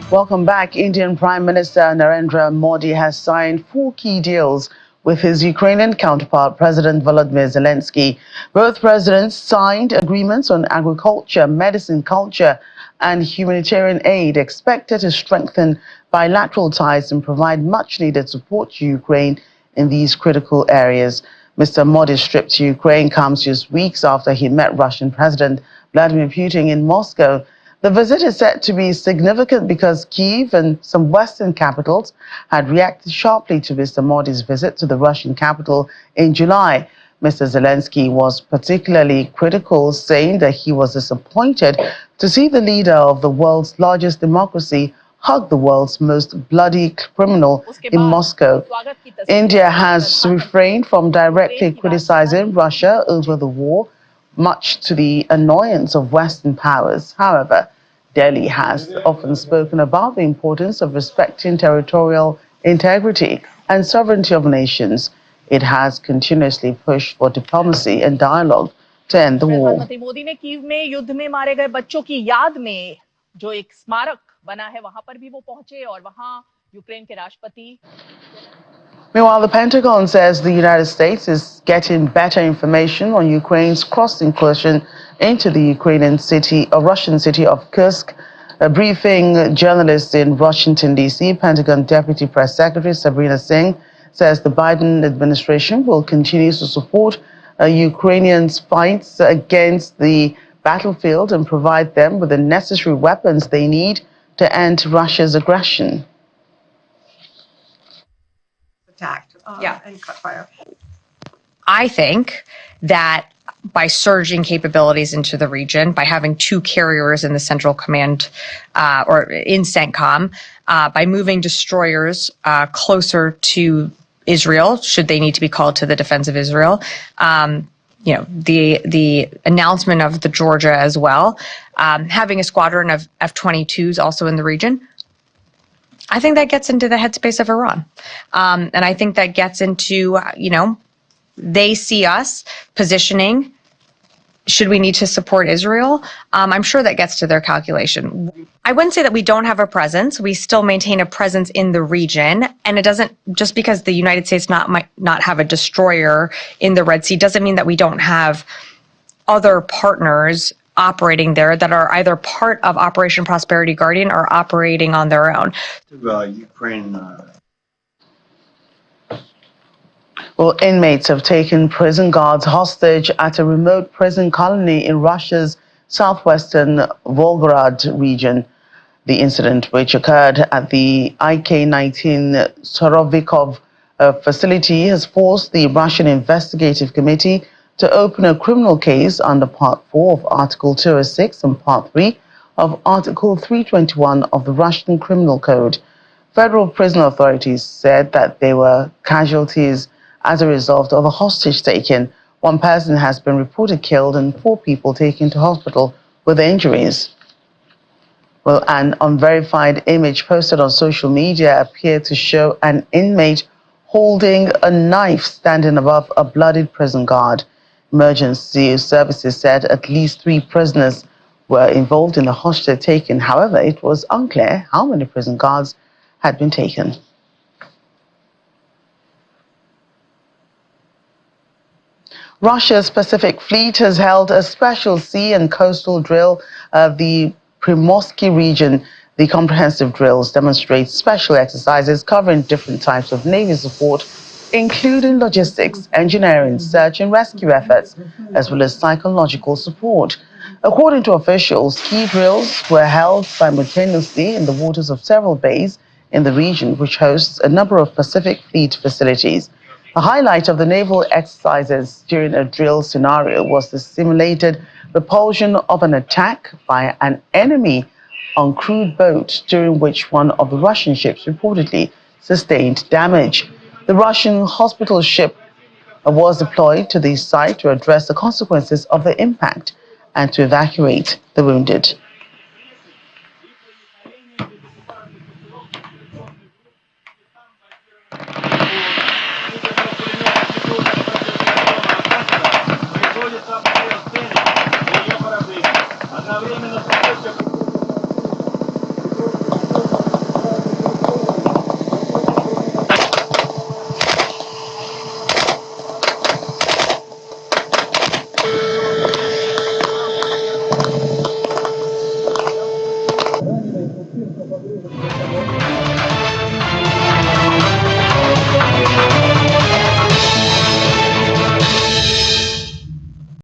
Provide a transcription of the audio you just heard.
Welcome back. Indian Prime Minister Narendra Modi has signed 4 key deals with his Ukrainian counterpart, President Volodymyr Zelensky. Both presidents signed agreements on agriculture, medicine, culture, and humanitarian aid, expected to strengthen bilateral ties and provide much-needed support to Ukraine in these critical areas. Mr. Modi's trip to Ukraine comes just weeks after he met Russian President Vladimir Putin in Moscow. The visit is said to be significant because Kyiv and some Western capitals had reacted sharply to Mr. Modi's visit to the Russian capital in July. Mr. Zelensky was particularly critical, saying that he was disappointed to see the leader of the world's largest democracy hug the world's most bloody criminal in Moscow. India has refrained from directly criticizing Russia over the war, much to the annoyance of Western powers. However, Delhi has often spoken about the importance of respecting territorial integrity and sovereignty of nations. It has continuously pushed for diplomacy and dialogue to end the war. प्रधानमंत्री मोदी ने Kyiv में युद्ध में मारे गए बच्चों की याद में जो एक स्मारक बना है, वहां पर भी वो पहुंचे और वहां यूक्रेन के राष्ट्रपति. Meanwhile, the Pentagon says the United States is getting better information on Ukraine's cross-incursion into the Russian city of Kursk. Briefing journalists in Washington, D.C., Pentagon Deputy Press Secretary Sabrina Singh says the Biden administration will continue to support Ukrainians' fights against the battlefield and provide them with the necessary weapons they need to end Russia's aggression. And cut fire. I think that by surging capabilities into the region, by having 2 carriers in the Central Command or in CENTCOM, by moving destroyers closer to Israel, should they need to be called to the defense of Israel, the announcement of the Georgia as well, having a squadron of F-22s also in the region, I think that gets into the headspace of Iran. And I think that gets into, they see us positioning, should we need to support Israel? I'm sure that gets to their calculation. I wouldn't say that we don't have a presence. We still maintain a presence in the region. And it doesn't, just because the United States might not have a destroyer in the Red Sea, doesn't mean that we don't have other partners operating there that are either part of Operation Prosperity Guardian or operating on their own. Ukraine. Well, inmates have taken prison guards hostage at a remote prison colony in Russia's southwestern Volgograd region. The incident, which occurred at the IK-19 Sorovikov facility, has forced the Russian Investigative Committee to open a criminal case under Part 4 of Article 206 and Part 3 of Article 321 of the Russian Criminal Code. Federal prison authorities said that they were casualties as a result of a hostage taken. 1 person has been reported killed and 4 people taken to hospital with injuries. Well, an unverified image posted on social media appeared to show an inmate holding a knife standing above a bloodied prison guard. Emergency services said at least 3 prisoners were involved in the hostage taken. However, it was unclear how many prison guards had been taken. Russia's Pacific Fleet has held a special sea and coastal drill of the Primorsky region. The comprehensive drills demonstrate special exercises covering different types of Navy support, including logistics, engineering, search and rescue efforts, as well as psychological support. According to officials, key drills were held simultaneously in the waters of several bays in the region, which hosts a number of Pacific Fleet facilities. A highlight of the naval exercises during a drill scenario was the simulated repulsion of an attack by an enemy uncrewed boat, during which one of the Russian ships reportedly sustained damage. The Russian hospital ship was deployed to the site to address the consequences of the impact and to evacuate the wounded.